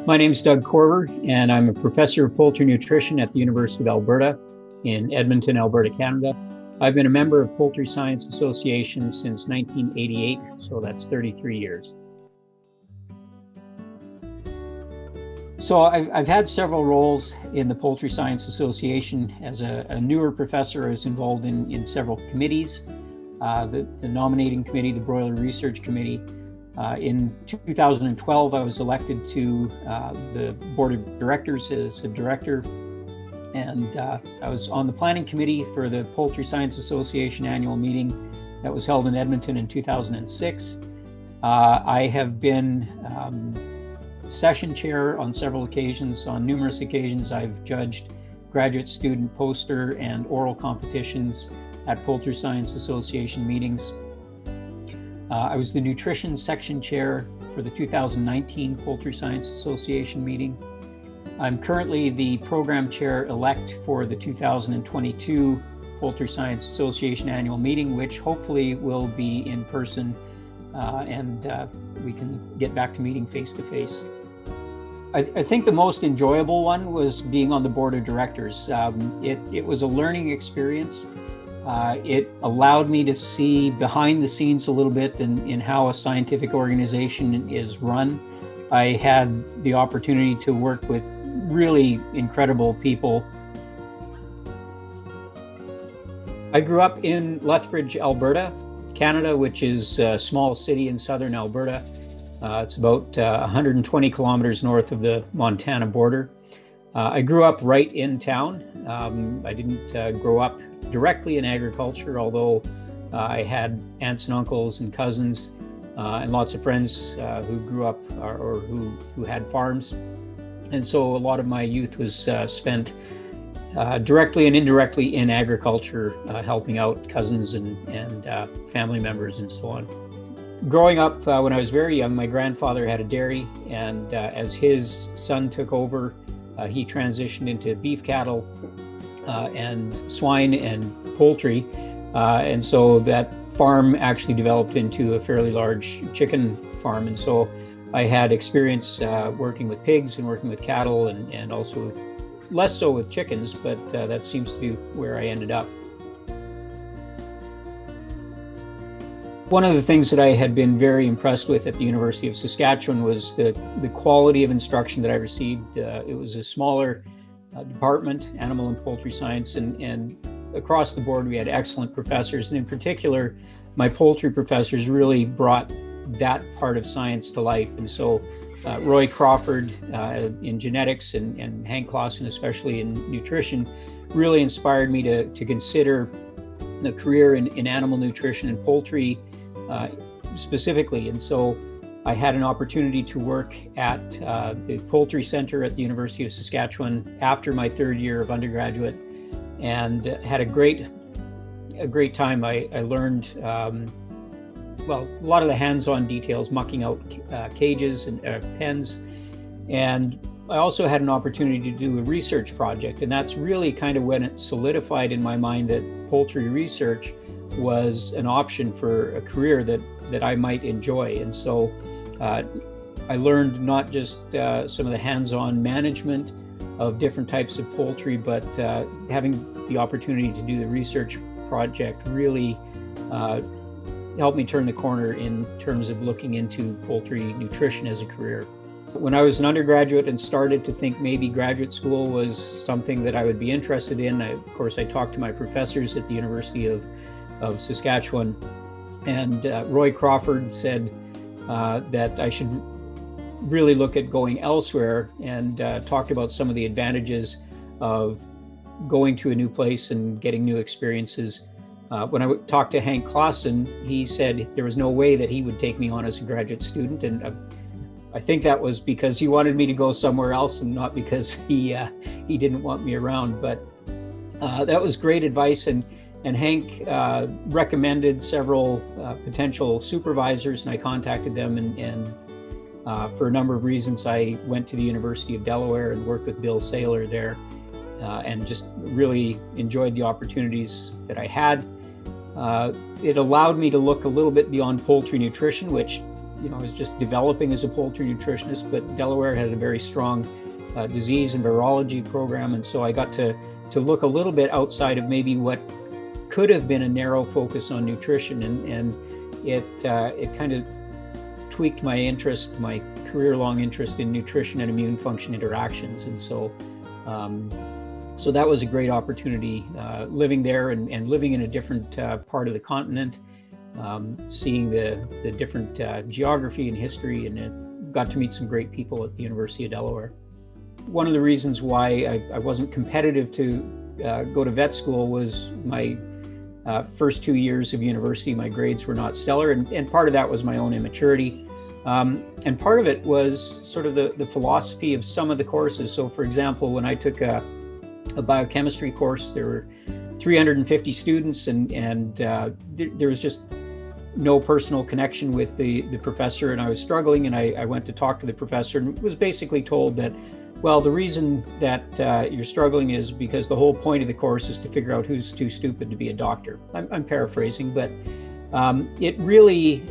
My name is Doug Korver, and I'm a professor of poultry nutrition at the University of Alberta in Edmonton, Alberta, Canada. I've been a member of Poultry Science Association since 1988, so that's 33 years. So I've had several roles in the Poultry Science Association. As a newer professor, I was involved in several committees, the nominating committee, the broiler research committee. In 2012, I was elected to the board of directors as a director, and I was on the planning committee for the Poultry Science Association annual meeting that was held in Edmonton in 2006. I have been session chair on several occasions. On numerous occasions, I've judged graduate student poster and oral competitions at Poultry Science Association meetings. I was the nutrition section chair for the 2019 Poultry Science Association meeting. I'm currently the program chair elect for the 2022 Poultry Science Association annual meeting, which hopefully will be in person and we can get back to meeting face to face. I think the most enjoyable one was being on the board of directors. It was a learning experience. It allowed me to see behind the scenes a little bit in how a scientific organization is run. I had the opportunity to work with really incredible people. I grew up in Lethbridge, Alberta, Canada, which is a small city in southern Alberta. It's about 120 kilometers north of the Montana border. I grew up right in town. I didn't grow up directly in agriculture, although I had aunts and uncles and cousins and lots of friends who grew up or who had farms. And so a lot of my youth was spent directly and indirectly in agriculture, helping out cousins and family members and so on. Growing up, when I was very young, my grandfather had a dairy, and as his son took over, he transitioned into beef cattle and swine and poultry. And so that farm actually developed into a fairly large chicken farm. And so I had experience working with pigs and working with cattle and also less so with chickens, but that seems to be where I ended up. One of the things that I had been very impressed with at the University of Saskatchewan was the quality of instruction that I received. It was a smaller department, animal and poultry science, and across the board we had excellent professors. And in particular, my poultry professors really brought that part of science to life. And so Roy Crawford in genetics and Hank Clausen, especially in nutrition, really inspired me to consider the career in animal nutrition and poultry specifically. And so I had an opportunity to work at the Poultry Center at the University of Saskatchewan after my third year of undergraduate, and had a great time. I learned, well, a lot of the hands-on details, mucking out cages and pens. And I also had an opportunity to do a research project, and that's really kind of when it solidified in my mind that poultry research was an option for a career that I might enjoy. And so I learned not just some of the hands-on management of different types of poultry, but having the opportunity to do the research project really helped me turn the corner in terms of looking into poultry nutrition as a career. When I was an undergraduate and started to think maybe graduate school was something that I would be interested in, of course, I talked to my professors at the University of Saskatchewan, and Roy Crawford said that I should really look at going elsewhere, and talked about some of the advantages of going to a new place and getting new experiences. When I talked to Hank Clausen, he said there was no way that he would take me on as a graduate student, and I think that was because he wanted me to go somewhere else and not because he didn't want me around. But that was great advice, and Hank recommended several potential supervisors, and I contacted them, and for a number of reasons I went to the University of Delaware and worked with Bill Saylor there, and just really enjoyed the opportunities that I had. It allowed me to look a little bit beyond poultry nutrition, which I was just developing as a poultry nutritionist, but Delaware had a very strong disease and virology program. And so I got to look a little bit outside of maybe what could have been a narrow focus on nutrition. And it kind of tweaked my interest, my career-long interest in nutrition and immune function interactions. And so so that was a great opportunity, living there and living in a different part of the continent, seeing the different geography and history, and got to meet some great people at the University of Delaware. One of the reasons why I wasn't competitive to go to vet school was my first 2 years of university. My grades were not stellar, and part of that was my own immaturity. And part of it was sort of the philosophy of some of the courses. So for example, when I took a biochemistry course, there were 350 students, and there was just no personal connection with the professor, and I was struggling, and I went to talk to the professor and was basically told that, well, the reason that you're struggling is because the whole point of the course is to figure out who's too stupid to be a doctor. I'm paraphrasing, but it really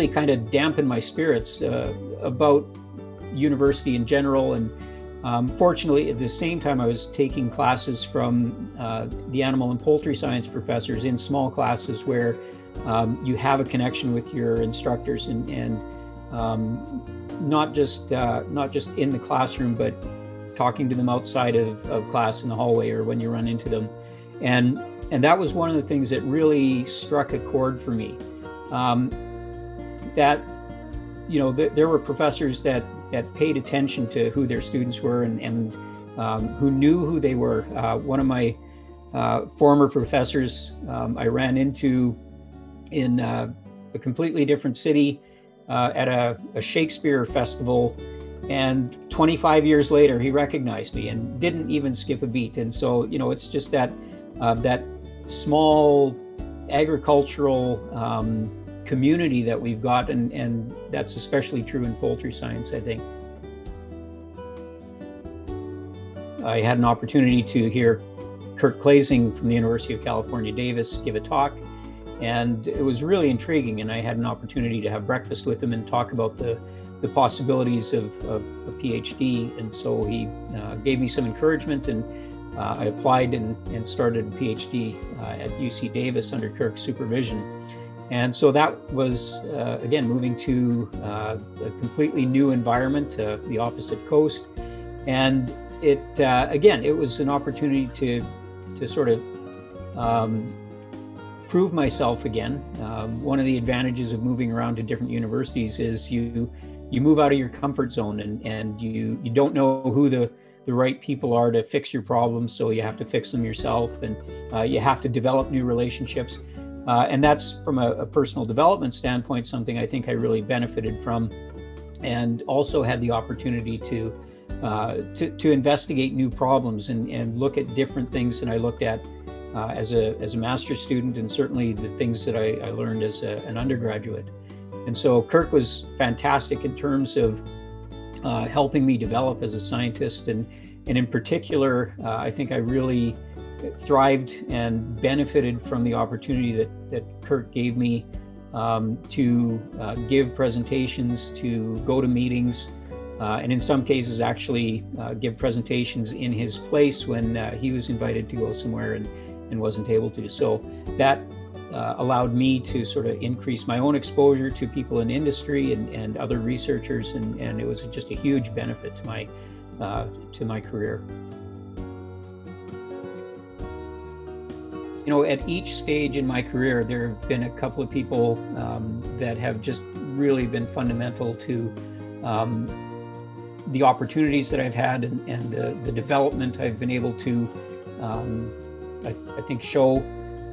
kind of dampened my spirits about university in general. And fortunately, at the same time, I was taking classes from the animal and poultry science professors in small classes where you have a connection with your instructors, and not just in the classroom, but talking to them outside of class in the hallway or when you run into them. And that was one of the things that really struck a chord for me. That, there were professors that paid attention to who their students were and who knew who they were. One of my former professors I ran into in a completely different city at a Shakespeare festival, and 25 years later he recognized me and didn't even skip a beat. And so it's just that small agricultural community that we've got, and that's especially true in poultry science, I think. I had an opportunity to hear Kirk Klasing from the University of California, Davis give a talk, and it was really intriguing, and I had an opportunity to have breakfast with him and talk about the possibilities of a PhD. And so he gave me some encouragement, and I applied and started a PhD at UC Davis under Kirk's supervision. And so that was, again, moving to a completely new environment, the opposite coast. And it, again, it was an opportunity to sort of prove myself again. One of the advantages of moving around to different universities is you move out of your comfort zone, and you don't know who the right people are to fix your problems, so you have to fix them yourself, and you have to develop new relationships. And that's, from a personal development standpoint, something I think I really benefited from, and also had the opportunity to investigate new problems and look at different things than I looked at as a master's student, and certainly the things that I learned as an undergraduate. And so Kirk was fantastic in terms of helping me develop as a scientist, and in particular, I think I really thrived and benefited from the opportunity that Kirk gave me to give presentations, to go to meetings, and in some cases actually give presentations in his place when he was invited to go somewhere and wasn't able to. So that allowed me to sort of increase my own exposure to people in industry and other researchers, and it was just a huge benefit to my career. At each stage in my career, there have been a couple of people that have just really been fundamental to the opportunities that I've had and the development I've been able to, I think, show,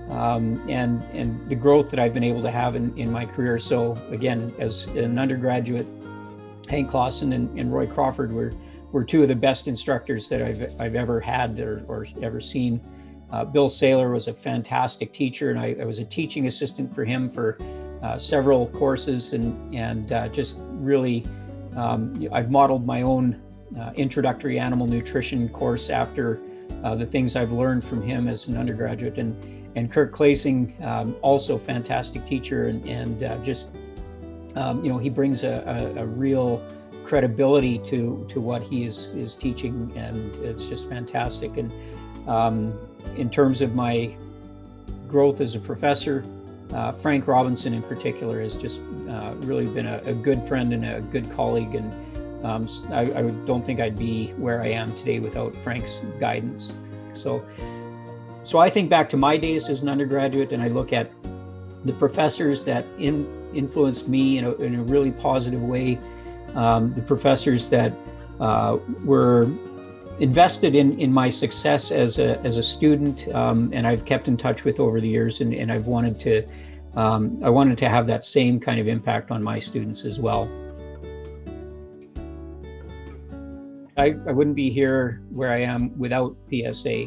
and the growth that I've been able to have in my career. So again, as an undergraduate, Hank Clausen and Roy Crawford were two of the best instructors that I've ever had or ever seen. Bill Saylor was a fantastic teacher, and I was a teaching assistant for him for several courses, and just really, I've modeled my own introductory animal nutrition course after the things I've learned from him as an undergraduate. And Kirk Klasing, also fantastic teacher, and just he brings a real credibility to what he is teaching, and it's just fantastic. And in terms of my growth as a professor, Frank Robinson in particular has just really been a good friend and a good colleague, and I don't think I'd be where I am today without Frank's guidance. So I think back to my days as an undergraduate, and I look at the professors that influenced me in a really positive way, the professors that were invested in my success as a student, and I've kept in touch with over the years, and I wanted to have that same kind of impact on my students as well. I wouldn't be here where I am without PSA.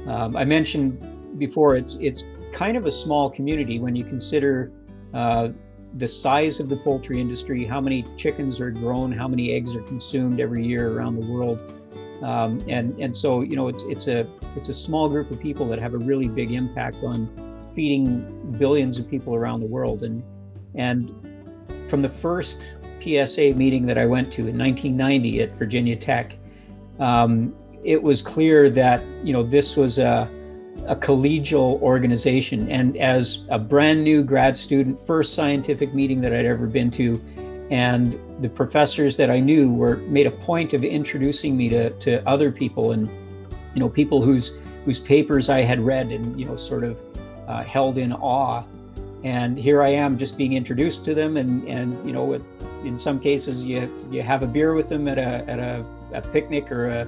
I mentioned before, it's kind of a small community when you consider the size of the poultry industry, how many chickens are grown, how many eggs are consumed every year around the world. And so, it's a small group of people that have a really big impact on feeding billions of people around the world. And from the first PSA meeting that I went to in 1990 at Virginia Tech, it was clear that, this was a collegial organization. And as a brand new grad student, first scientific meeting that I'd ever been to, and the professors that I knew made a point of introducing me to other people, and people whose papers I had read and sort of held in awe. And here I am just being introduced to them, and in some cases you have a beer with them at a picnic or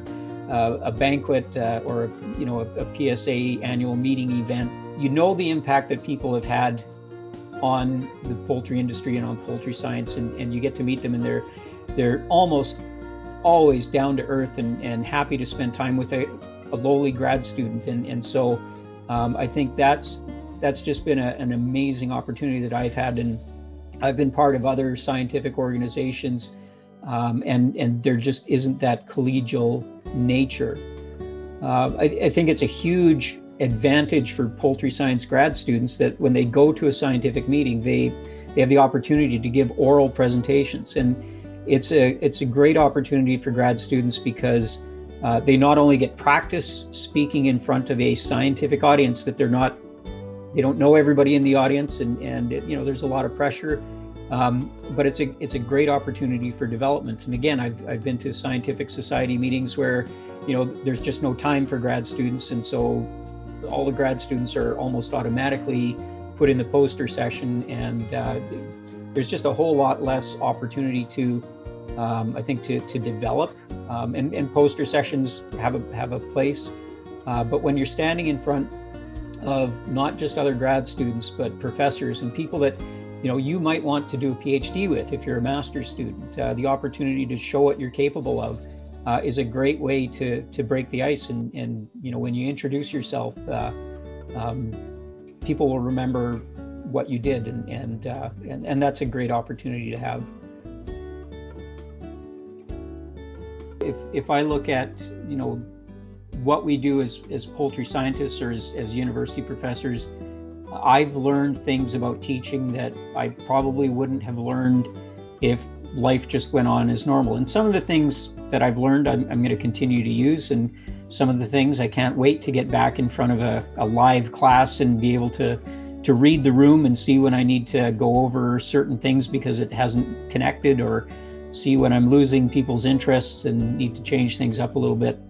a banquet or a PSA annual meeting event. The impact that people have had on the poultry industry and on poultry science, and you get to meet them, and they're almost always down to earth and happy to spend time with a lowly grad student. And so I think that's just been an amazing opportunity that I've had, and I've been part of other scientific organizations, and there just isn't that collegial nature. I think it's a huge advantage for poultry science grad students that when they go to a scientific meeting, they have the opportunity to give oral presentations, and it's a great opportunity for grad students because they not only get practice speaking in front of a scientific audience that they don't know everybody in the audience, and there's a lot of pressure, but it's a great opportunity for development. And again, I've been to scientific society meetings where there's just no time for grad students, and so all the grad students are almost automatically put in the poster session, and there's just a whole lot less opportunity to I think to develop, and poster sessions have a place, but when you're standing in front of not just other grad students, but professors and people that you might want to do a PhD with if you're a master's student, the opportunity to show what you're capable of is a great way to break the ice. And when you introduce yourself, people will remember what you did, and that's a great opportunity to have. If I look at what we do as poultry scientists or as university professors, I've learned things about teaching that I probably wouldn't have learned if life just went on as normal. And some of the things that I've learned, I'm going to continue to use, and some of the things I can't wait to get back in front of a live class and be able to read the room and see when I need to go over certain things because it hasn't connected, or see when I'm losing people's interests and need to change things up a little bit.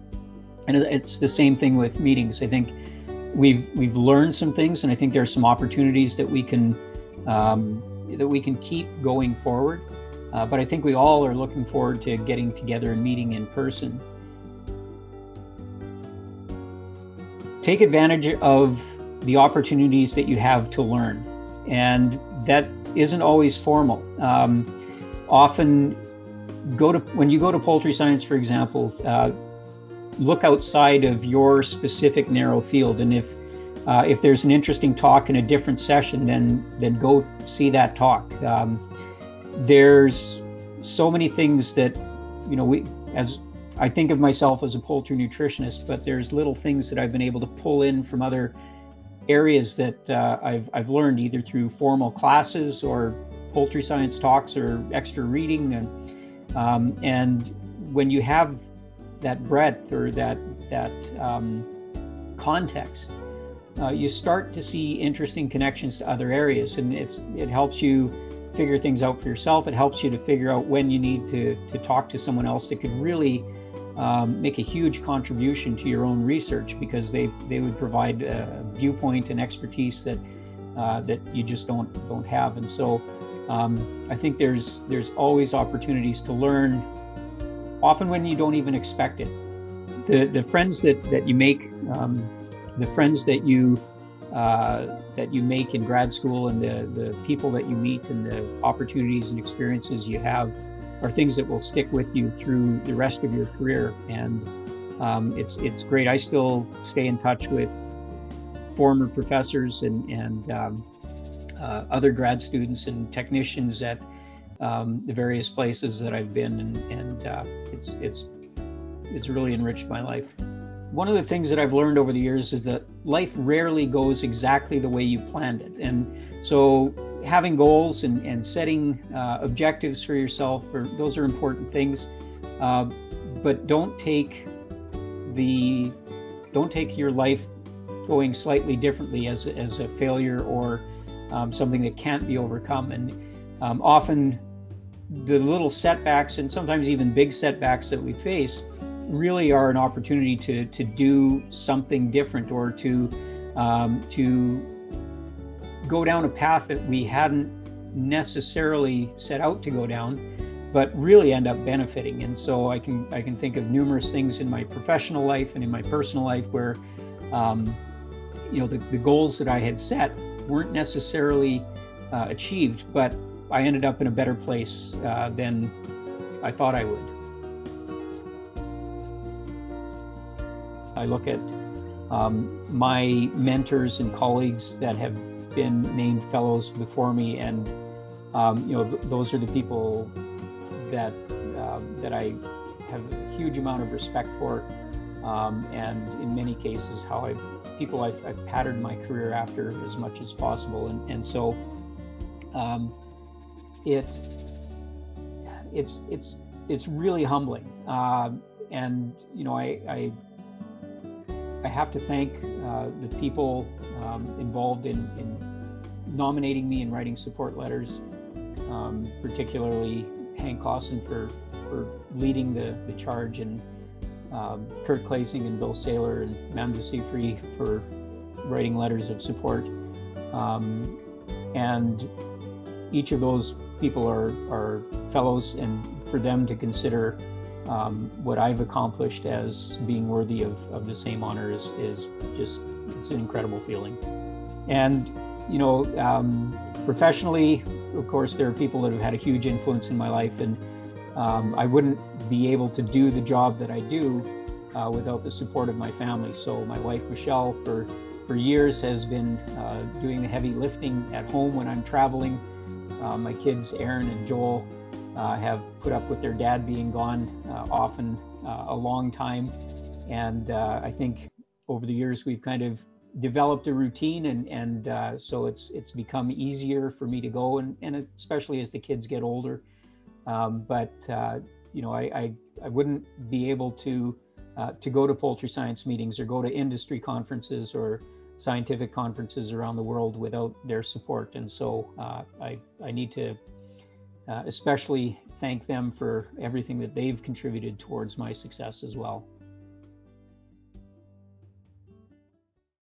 And it's the same thing with meetings. I think we've learned some things, and I think there are some opportunities that we can keep going forward. But I think we all are looking forward to getting together and meeting in person. Take advantage of the opportunities that you have to learn, and that isn't always formal. Often, when you go to poultry science, for example, look outside of your specific narrow field, and if there's an interesting talk in a different session, then go see that talk. There's so many things that as I think of myself as a poultry nutritionist, but there's little things that I've been able to pull in from other areas that I've learned either through formal classes or poultry science talks or extra reading, and when you have that breadth or that context, you start to see interesting connections to other areas, and it helps you figure things out for yourself. It helps you to figure out when you need to talk to someone else that could really make a huge contribution to your own research, because they would provide a viewpoint and expertise that you just don't have. And so I think there's always opportunities to learn, often when you don't even expect it. The friends that you make, the friends that you make in grad school, and the people that you meet, and the opportunities and experiences you have, are things that will stick with you through the rest of your career. And it's great. I still stay in touch with former professors and other grad students and technicians at the various places that I've been, and it's really enriched my life. One of the things that I've learned over the years is that life rarely goes exactly the way you planned it. And so having goals and setting objectives for yourself, those are important things. But don't take your life going slightly differently as a failure or something that can't be overcome. And often the little setbacks, and sometimes even big setbacks that we face, really are an opportunity to do something different, or to go down a path that we hadn't necessarily set out to go down, but really end up benefiting. And so I can think of numerous things in my professional life and in my personal life where the goals that I had set weren't necessarily achieved, but I ended up in a better place than I thought I would. I look at my mentors and colleagues that have been named fellows before me, and those are the people that I have a huge amount of respect for, and in many cases I've patterned my career after as much as possible, and so it's really humbling, and I have to thank the people involved in nominating me and writing support letters, particularly Hank Cosson for leading the charge, and Kurt Klasing and Bill Saylor and Mam Dusifri for writing letters of support. And each of those people are fellows, and for them to consider what I've accomplished as being worthy of the same honor is just, it's an incredible feeling. And professionally, of course, there are people that have had a huge influence in my life, and I wouldn't be able to do the job that I do without the support of my family. So my wife, Michelle, for years has been doing the heavy lifting at home when I'm traveling. My kids, Aaron and Joel, have put up with their dad being gone often a long time. And I think over the years we've kind of developed a routine, and so it's become easier for me to go, and especially as the kids get older. But I wouldn't be able to go to poultry science meetings or go to industry conferences or scientific conferences around the world without their support. And so I need to especially thank them for everything that they've contributed towards my success as well.